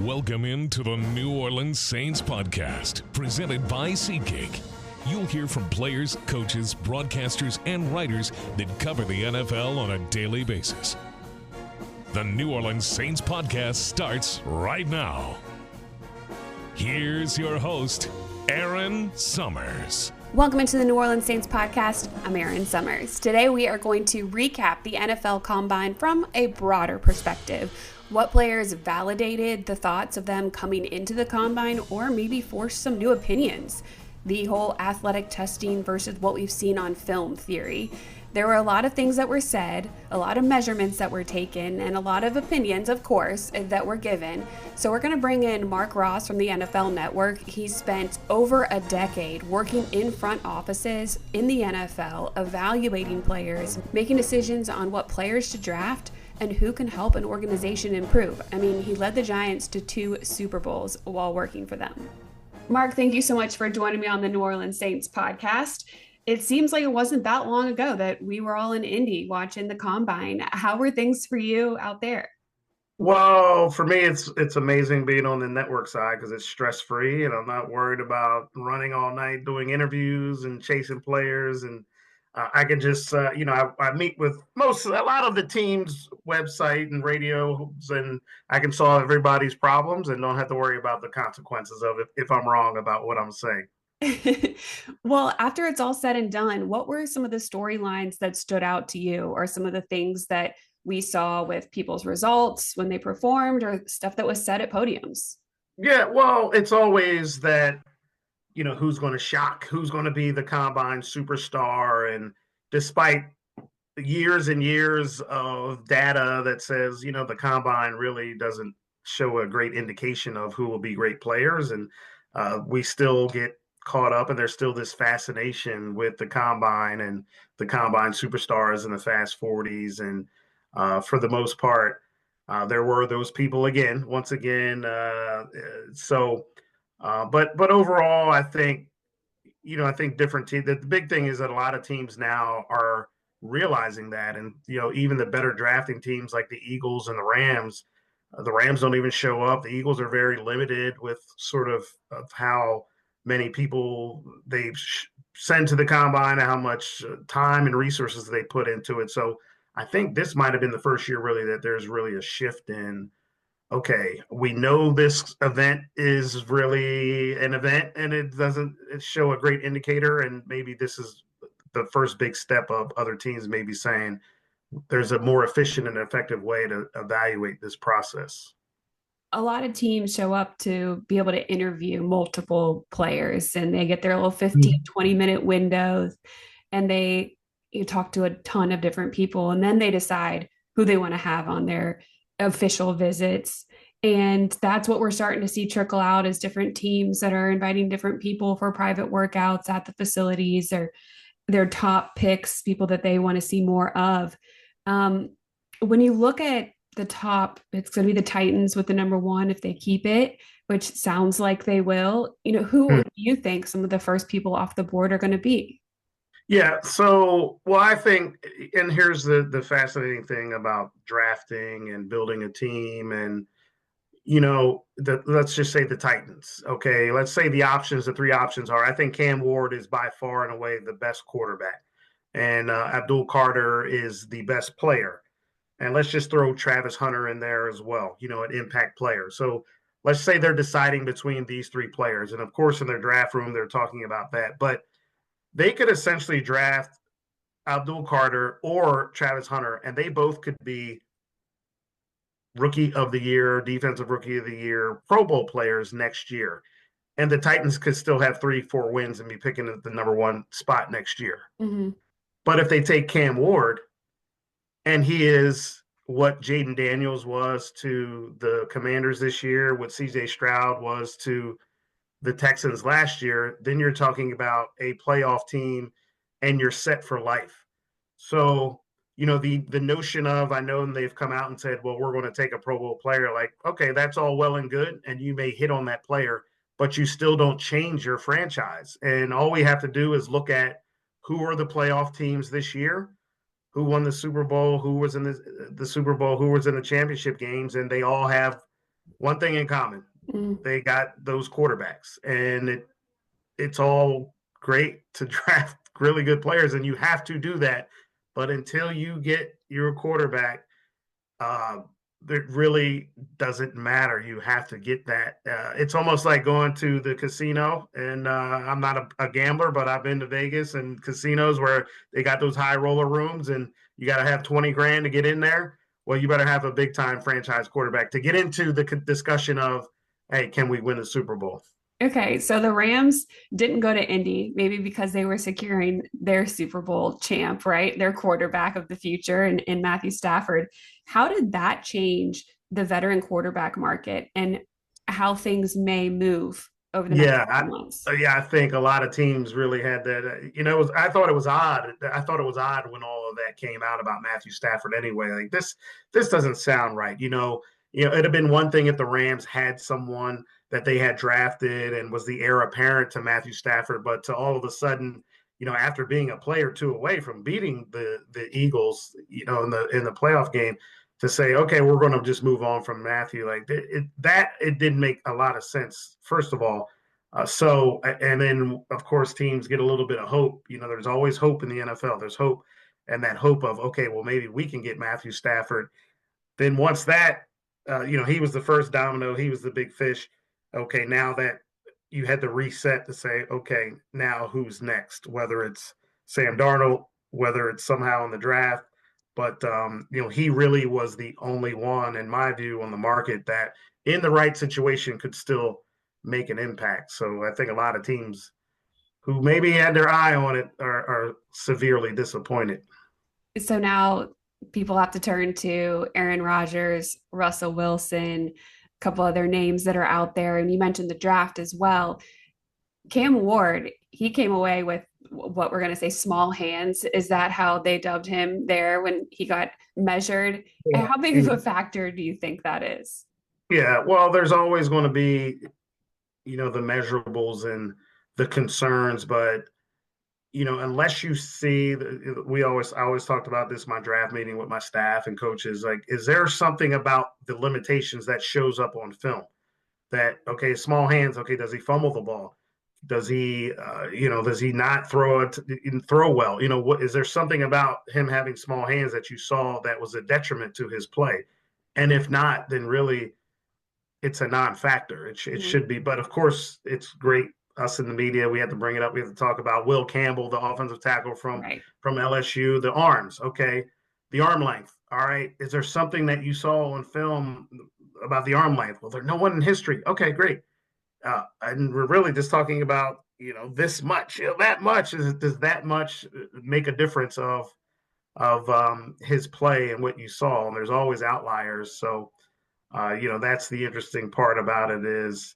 Welcome into the New Orleans Saints podcast, presented by SeatGeek. You'll hear from players, coaches, broadcasters, and writers that cover the NFL on a daily basis. The New Orleans Saints podcast starts right now. Here's your host, Aaron Summers. Welcome into the New Orleans Saints podcast. I'm Aaron Summers. Today we are going to recap the NFL Combine from a broader perspective. What players validated the thoughts of them coming into the Combine or maybe forced some new opinions. The whole athletic testing versus what we've seen on film theory. There were a lot of things that were said, a lot of measurements that were taken, and a lot of opinions, of course, that were given. So we're going to bring in Marc Ross from the NFL Network. He's spent over a decade working in front offices in the NFL, evaluating players, making decisions on what players to draft, and who can help an organization improve. I mean, he led the Giants to 2 Super Bowls while working for them. Marc, thank you so much for joining me on the New Orleans Saints podcast. It seems like it wasn't that long ago that we were all in Indy watching the Combine. How were things for you out there? Well, for me, it's amazing being on the network side because it's stress-free and I'm not worried about running all night doing interviews and chasing players. And I can just, I meet with a lot of the team's website and radios, and I can solve everybody's problems and don't have to worry about the consequences of it if I'm wrong about what I'm saying. Well, after it's all said and done, what were some of the storylines that stood out to you, or some of the things that we saw with people's results when they performed, or stuff that was said at podiums? Yeah, well, it's always that, who's going to shock, who's going to be the Combine superstar. And despite years and years of data that says, the Combine really doesn't show a great indication of who will be great players. And we still get caught up, and there's still this fascination with the Combine and the Combine superstars in the fast 40s. And for the most part, there were those people once again. But overall, I think different teams, the big thing is that a lot of teams now are realizing that. And, even the better drafting teams like the Eagles and the Rams don't even show up. The Eagles are very limited with sort of how many people they send to the Combine and how much time and resources they put into it. So I think this might have been the first year really that there's really a shift in, okay, we know this event is really an event and it doesn't show a great indicator. And maybe this is the first big step of other teams maybe saying there's a more efficient and effective way to evaluate this process. A lot of teams show up to be able to interview multiple players, and they get their little 15, 20-minute windows, and you talk to a ton of different people, and then they decide who they want to have on their official visits. And that's what we're starting to see trickle out, is different teams that are inviting different people for private workouts at the facilities, or their top picks, people that they want to see more of. When you look at the top, it's going to be the Titans with the number 1 if they keep it, which sounds like they will. Who do you think some of the first people off the board are going to be? Yeah, so, well, I think, and here's the fascinating thing about drafting and building a team and, let's just say the Titans. Okay, let's say the 3 options are, I think Cam Ward is by far and away the best quarterback, and Abdul Carter is the best player. And let's just throw Travis Hunter in there as well, an impact player. So let's say they're deciding between these 3 players. And of course, in their draft room, they're talking about that. But they could essentially draft Abdul Carter or Travis Hunter, and they both could be Rookie of the Year, Defensive Rookie of the Year, Pro Bowl players next year. And the Titans could still have 3-4 wins and be picking at the number 1 spot next year. Mm-hmm. But if they take Cam Ward, and he is what Jaden Daniels was to the Commanders this year, what C.J. Stroud was to the Texans last year, then you're talking about a playoff team and you're set for life. So, the notion of, I know they've come out and said, well, we're going to take a Pro Bowl player. Like, okay, that's all well and good. And you may hit on that player, but you still don't change your franchise. And all we have to do is look at who are the playoff teams this year, who won the Super Bowl, who was in the Super Bowl, who was in the championship games, and they all have one thing in common. Mm. They got those quarterbacks, and it's all great to draft really good players, and you have to do that. But until you get your quarterback, uh, it really doesn't matter. You have to get that. It's almost like going to the casino, and I'm not a gambler, but I've been to Vegas and casinos where they got those high roller rooms, and you got to have 20 grand to get in there. Well, you better have a big time franchise quarterback to get into the discussion of, hey, can we win the Super Bowl? Okay, so the Rams didn't go to Indy, maybe because they were securing their Super Bowl champ, right? Their quarterback of the future in Matthew Stafford. How did that change the veteran quarterback market and how things may move over the next Yeah, few months? yeah, I think a lot of teams really had that. I thought it was odd. I thought it was odd when all of that came out about Matthew Stafford. Anyway, like this doesn't sound right. It'd have been one thing if the Rams had someone that they had drafted and was the heir apparent to Matthew Stafford, but to all of a sudden, after being a play or two away from beating the Eagles, in the playoff game, to say, okay, we're going to just move on from Matthew, like it didn't make a lot of sense. First of all. And then of course teams get a little bit of hope. There's always hope in the NFL. There's hope, and that hope of, okay, well, maybe we can get Matthew Stafford. Then once that, he was the first domino, he was the big fish. Okay, now that you had to reset to say, okay, now who's next? Whether it's Sam Darnold, whether it's somehow in the draft, but he really was the only one, in my view, on the market that, in the right situation, could still make an impact. So I think a lot of teams who maybe had their eye on it are severely disappointed. So now people have to turn to Aaron Rodgers, Russell Wilson, a couple other names that are out there. And you mentioned the draft as well. Cam Ward, he came away with what we're going to say small hands. Is that how they dubbed him there when he got measured? And how big of a factor do you think that is? Yeah, well, there's always going to be, the measurables and the concerns, but unless you see, I always talked about this in my draft meeting with my staff and coaches. Like, is there something about the limitations that shows up on film that, okay, small hands, okay, does he fumble the ball? Does he, does he not throw well? What is there something about him having small hands that you saw that was a detriment to his play? And if not, then really it's a non-factor. It Mhm. should be, but of course, it's great. Us in the media, we have to bring it up. We have to talk about Will Campbell, the offensive tackle Right. from LSU. The arms, okay, the arm length. All right, is there something that you saw on film about the arm length? Well, there's no one in history. Okay, great. And we're really just talking about this much, that much. Does that much make a difference of his play and what you saw? And there's always outliers. So that's the interesting part about it is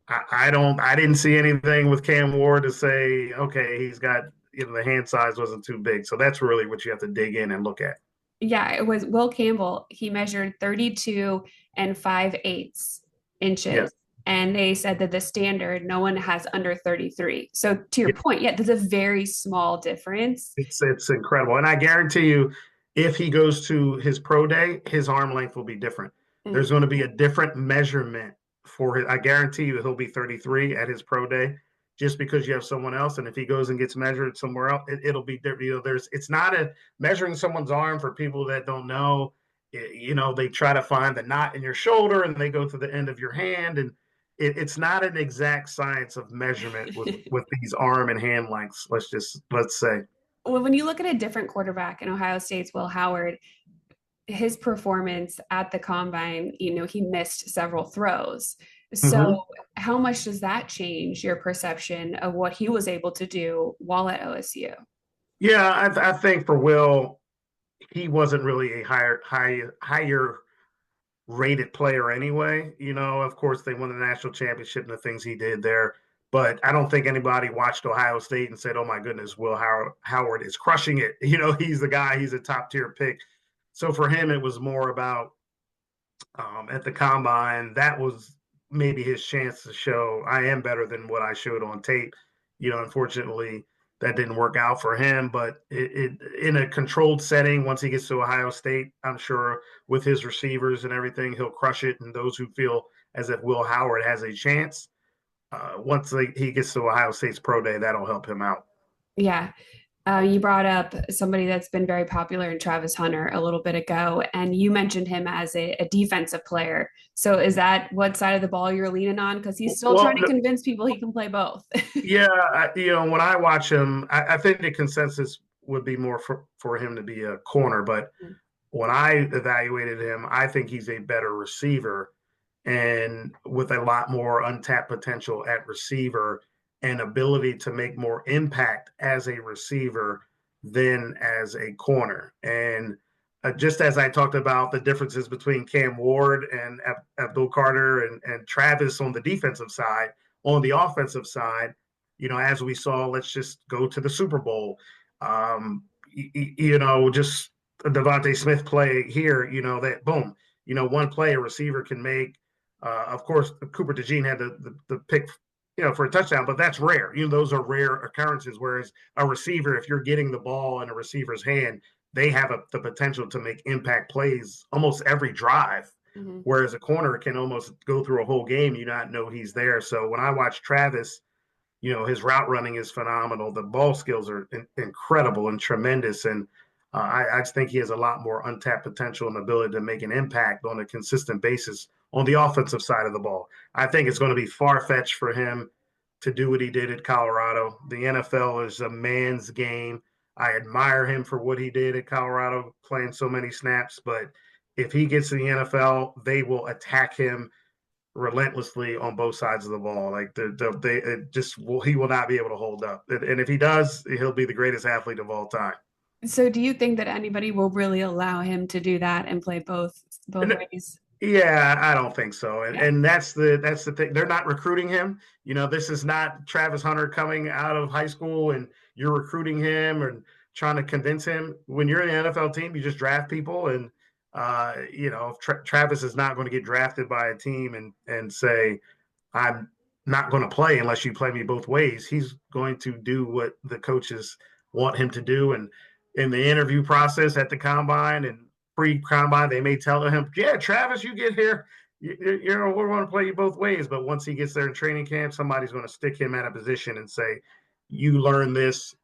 I didn't see anything with Cam Ward to say, okay, he's got, the hand size wasn't too big. So that's really what you have to dig in and look at. Yeah, it was Will Campbell. He measured 32 and 5/8 Yeah. inches. And they said that the standard, no one has under 33. So to your Yeah. point, yeah, there's a very small difference. It's incredible. And I guarantee you, if he goes to his pro day, his arm length will be different. Mm. There's going to be a different measurement for his. I guarantee you he'll be 33 at his pro day just because you have someone else. And if he goes and gets measured somewhere else, it'll be different. It's not a measuring someone's arm for people that don't know. They try to find the knot in your shoulder and they go to the end of your hand. And it's not an exact science of measurement with these arm and hand lengths. Let's say. Well, when you look at a different quarterback in Ohio State's Will Howard, his performance at the combine, he missed several throws. Mm-hmm. So, how much does that change your perception of what he was able to do while at OSU? Yeah, I think for Will, he wasn't really a higher rated player anyway. Of course, they won the national championship and the things he did there. But I don't think anybody watched Ohio State and said, "Oh my goodness, Will Howard is crushing it." He's the guy. He's a top tier pick. So for him, it was more about at the combine. That was maybe his chance to show I am better than what I showed on tape. Unfortunately, that didn't work out for him. But in a controlled setting, once he gets to Ohio State, I'm sure with his receivers and everything, he'll crush it. And those who feel as if Will Howard has a chance, once he gets to Ohio State's pro day, that'll help him out. Yeah. You brought up somebody that's been very popular in Travis Hunter a little bit ago, and you mentioned him as a defensive player. So is that what side of the ball you're leaning on? Because he's still Well, trying to convince people he can play both. yeah, when I watch him, I think the consensus would be more for him to be a corner. But when I evaluated him, I think he's a better receiver and with a lot more untapped potential at receiver and ability to make more impact as a receiver than as a corner. And just as I talked about the differences between Cam Ward and Abdul Carter and Travis on the defensive side, on the offensive side, as we saw, let's just go to the Super Bowl. Just Devontae Smith play here, that boom, one play a receiver can make. Of course, Cooper DeJean had the pick, for a touchdown, but that's rare. Those are rare occurrences. Whereas a receiver, if you're getting the ball in a receiver's hand, they have the potential to make impact plays almost every drive. Mm-hmm. Whereas a corner can almost go through a whole game, you not know he's there. So when I watch Travis, his route running is phenomenal. The ball skills are incredible and tremendous. And I just think he has a lot more untapped potential and ability to make an impact on a consistent basis on the offensive side of the ball. I think it's going to be far-fetched for him to do what he did at Colorado. The NFL is a man's game. I admire him for what he did at Colorado, playing so many snaps. But if he gets to the NFL, they will attack him relentlessly on both sides of the ball. Like he will not be able to hold up. And if he does, he'll be the greatest athlete of all time. So do you think that anybody will really allow him to do that and play both ways? Yeah, I don't think so. And that's the thing. They're not recruiting him. This is not Travis Hunter coming out of high school and you're recruiting him and trying to convince him. When you're in an NFL team, you just draft people. And, Travis is not going to get drafted by a team and say, I'm not going to play unless you play me both ways. He's going to do what the coaches want him to do. And in the interview process at the combine and pre-combine, they may tell him, yeah, Travis, you get here, we're going to play you both ways. But once he gets there in training camp, somebody's going to stick him at a position and say, you learn this,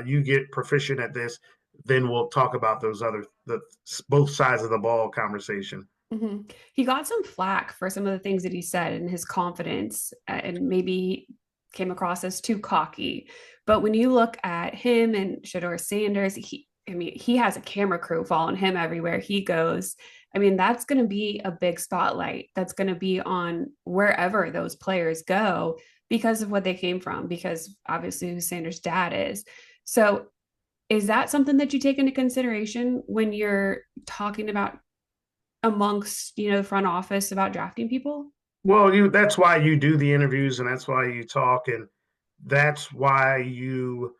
you get proficient at this, then we'll talk about the both sides of the ball conversation. Mm-hmm. He got some flack for some of the things that he said and his confidence, and maybe came across as too cocky. But when you look at him and Shedeur Sanders, he has a camera crew following him everywhere he goes. I mean, that's going to be a big spotlight that's going to be on wherever those players go because of what they came from, because obviously who Sanders' dad is. So is that something that you take into consideration when you're talking about amongst, the front office about drafting people? Well, that's why you do the interviews and that's why you talk and that's why you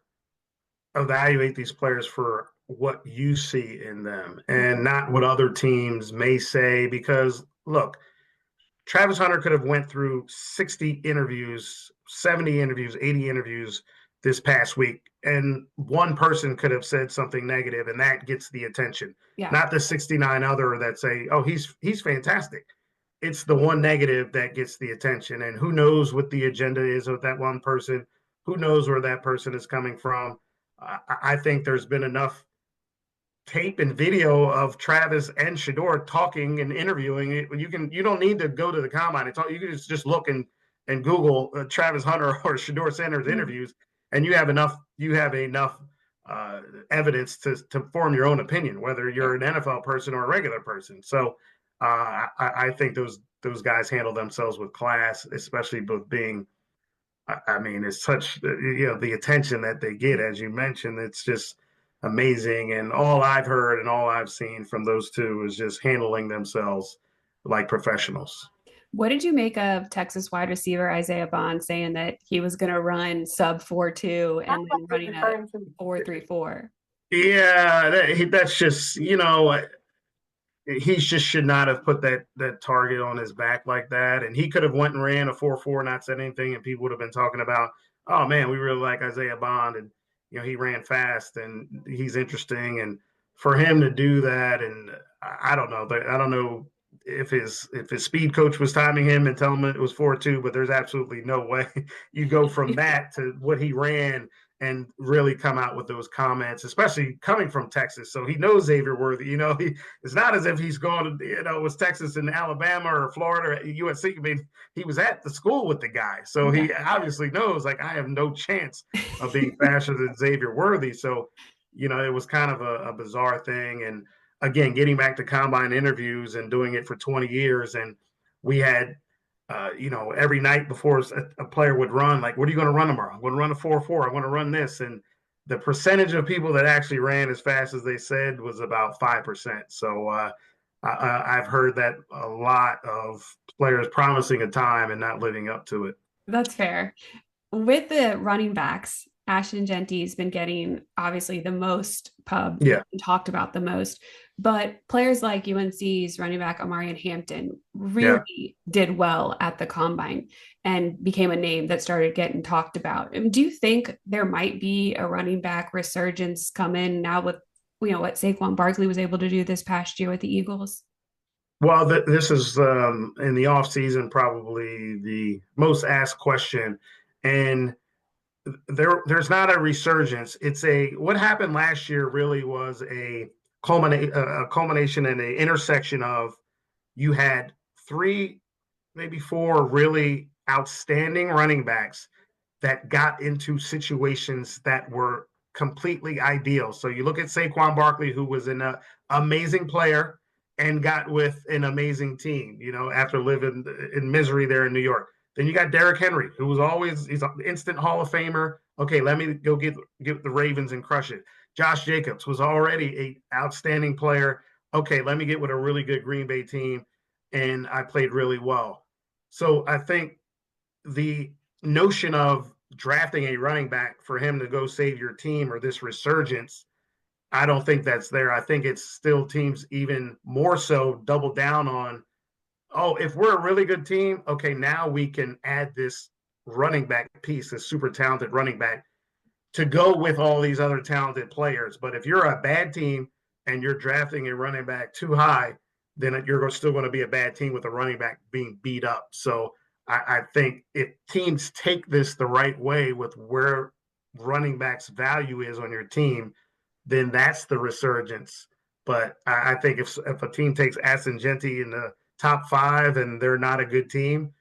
evaluate these players for what you see in them and not what other teams may say. Because look, Travis Hunter could have went through 60 interviews, 70 interviews, 80 interviews this past week, and one person could have said something negative, and that gets the attention. Yeah. Not the 69 other that say, "Oh, he's fantastic." It's the one negative that gets the attention, and who knows what the agenda is of that one person? Who knows where that person is coming from? I think there's been enough tape and video of Travis and Shedeur talking and interviewing. You don't need to go to the combine and talk. You can just look and Google Travis Hunter or Shedeur Sanders interviews, and you have enough evidence to form your own opinion, whether you're an NFL person or a regular person. So I think those guys handle themselves with class, especially with being. I mean, it's such the attention that they get, as you mentioned. It's just amazing, and all I've heard and all I've seen from those two is just handling themselves like professionals. What did you make of Texas wide receiver Isaiah Bond saying that he was going to run sub 4.2 and then running a 4.34? Yeah, that's just he just should not have put that target on his back like that. And he could have went and ran a 4.4, not said anything, and people would have been talking about, oh man, we really like Isaiah Bond. And he ran fast and he's interesting. And for him to do that, and I don't know, I don't know if his speed coach was timing him and telling him it was 4.2, but there's absolutely no way you go from that to what he ran and really come out with those comments, especially coming from Texas. So he knows Xavier Worthy. It's not as if he's going to, it was Texas and Alabama or Florida or USC. I mean, he was at the school with the guy. So he obviously knows, like, I have no chance of being faster than Xavier Worthy. So, it was kind of a bizarre thing. And again, getting back to combine interviews and doing it for 20 years. And we had, every night before a player would run, like, what are you going to run tomorrow? I'm going to run a 4.4. I'm going to run this. And the percentage of people that actually ran as fast as they said was about 5%. So I've heard that a lot of players promising a time and not living up to it. That's fair. With the running backs, Ashton Genty's been getting obviously the most pub, talked about the most, but players like UNC's running back Omarion Hampton really did well at the combine and became a name that started getting talked about. Do you think there might be a running back resurgence come in now with what Saquon Barkley was able to do this past year with the Eagles? Well, this is in the offseason probably the most asked question. And there's not a resurgence. It's what happened last year really was a culmination and an intersection of, you had 3, maybe 4 really outstanding running backs that got into situations that were completely ideal. So you look at Saquon Barkley, who was an amazing player and got with an amazing team, after living in misery there in New York. Then you got Derrick Henry, who was he's an instant Hall of Famer. Okay, let me go get the Ravens and crush it. Josh Jacobs was already an outstanding player. Okay, let me get with a really good Green Bay team, and I played really well. So I think the notion of drafting a running back for him to go save your team, or this resurgence, I don't think that's there. I think it's still teams even more so double down on, oh, if we're a really good team, okay, now we can add this running back piece, this super talented running back, to go with all these other talented players. But if you're a bad team and you're drafting a running back too high, then you're still going to be a bad team with a running back being beat up. So I think if teams take this the right way with where running back's value is on your team, then that's the resurgence. But I think if a team takes Ashton Genty in the top 5 and they're not a good team,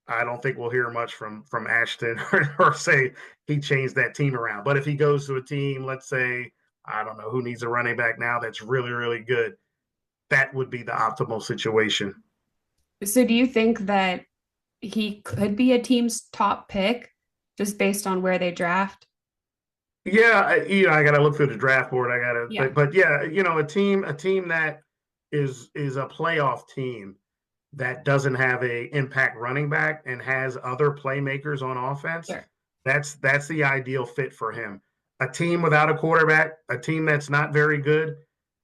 I don't think we'll hear much from Ashton or say he changed that team around. But if he goes to a team, let's say, I don't know who needs a running back now that's really, really good, that would be the optimal situation. So do you think that he could be a team's top pick just based on where they draft? Yeah, I got to look through the draft board. But yeah, a team that is a playoff team that doesn't have a impact running back and has other playmakers on offense, sure, that's the ideal fit for him. A team without a quarterback, a team that's not very good,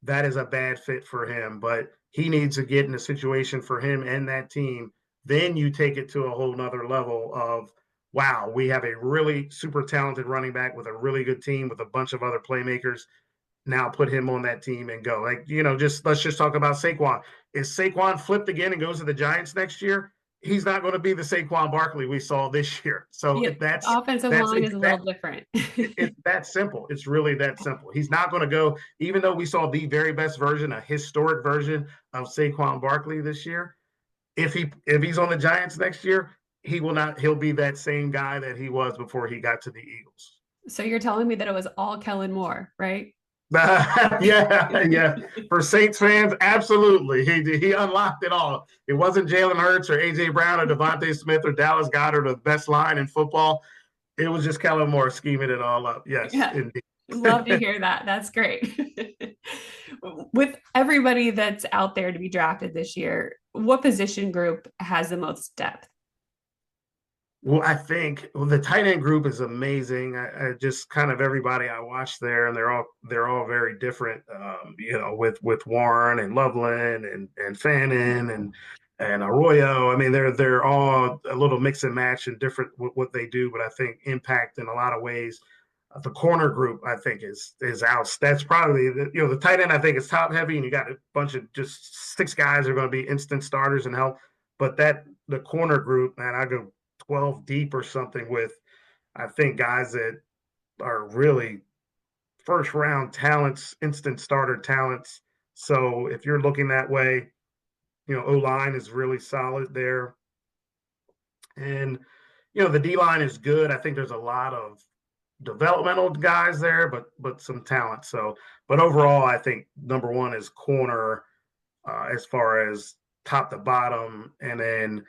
that is a bad fit for him. But he needs to get in a situation for him and that team. Then you take it to a whole nother level of, wow, we have a really super talented running back with a really good team with a bunch of other playmakers. Now put him on that team and go. Like, let's just talk about Saquon. Is Saquon flipped again and goes to the Giants next year? He's not going to be the Saquon Barkley we saw this year. So that's offensive line is a little different. It's that simple. It's really that simple. He's not going to go, even though we saw the very best version, a historic version of Saquon Barkley this year. If he's on the Giants next year, he will not. He'll be that same guy that he was before he got to the Eagles. So you're telling me that it was all Kellen Moore, right? Yeah. For Saints fans, absolutely. He unlocked it all. It wasn't Jalen Hurts or AJ Brown or Devontae Smith or Dallas Goedert, the best line in football. It was just Kellen Moore scheming it all up. Yes, indeed. Love to hear that. That's great. With everybody that's out there to be drafted this year, what position group has the most depth? Well, I think the tight end group is amazing. I just kind of everybody I watch there, and they're all very different. With Warren and Loveland and Fannin and Arroyo. I mean, they're all a little mix and match and different what they do, but I think impact in a lot of ways. The corner group, I think, is out. That's probably the tight end. I think is top heavy, and you got a bunch of just 6 guys are going to be instant starters and help. But the corner group, man, I go 12 deep or something with, I think, guys that are really first round talents, instant starter talents. So if you're looking that way, O-line is really solid there. And, the D-line is good. I think there's a lot of developmental guys there, but some talent. So, but overall, I think number one is corner as far as top to bottom, and then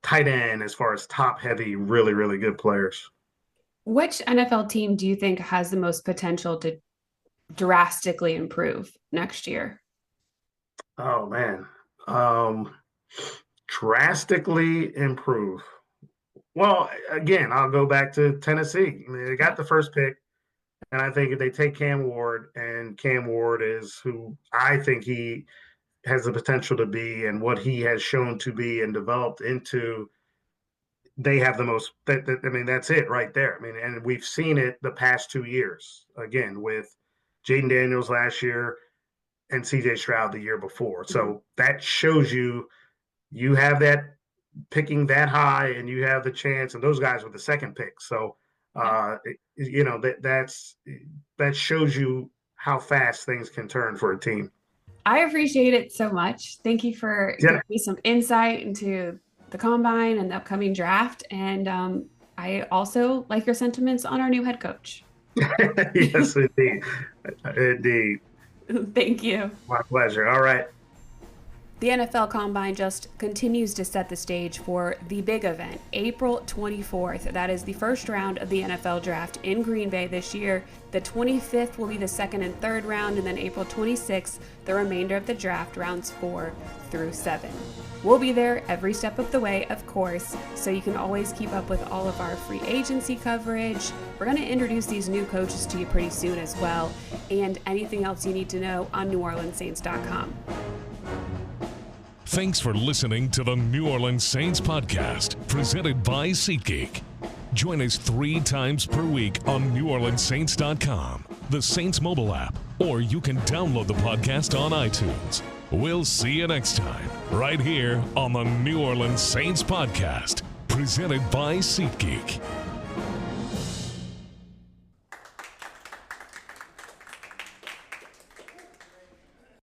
tight end as far as top heavy, really, really good players. Which NFL team do you think has the most potential to drastically improve next year? Oh man. Drastically improve. Well, again, I'll go back to Tennessee. I mean, they got the first pick, and I think if they take Cam Ward, and Cam Ward is who I think he has the potential to be, and what he has shown to be and developed into, they have the most. I mean, that's it right there. I mean, and we've seen it the past 2 years again with Jaden Daniels last year and C.J. Stroud the year before. So that shows you have that picking that high, and you have the chance, and those guys were the second pick. So, that shows you how fast things can turn for a team. I appreciate it so much. Thank you for giving me some insight into the combine and the upcoming draft. And I also like your sentiments on our new head coach. Yes, indeed. Indeed. Thank you. My pleasure. All right. The NFL Combine just continues to set the stage for the big event, April 24th. That is the first round of the NFL Draft in Green Bay this year. The 25th will be the second and third round, and then April 26th, the remainder of the draft, rounds 4 through 7. We'll be there every step of the way, of course, so you can always keep up with all of our free agency coverage. We're going to introduce these new coaches to you pretty soon as well, and anything else you need to know on NewOrleansSaints.com. Thanks for listening to the New Orleans Saints podcast, presented by SeatGeek. Join us 3 times per week on NewOrleansSaints.com, the Saints mobile app, or you can download the podcast on iTunes. We'll see you next time, right here on the New Orleans Saints podcast, presented by SeatGeek.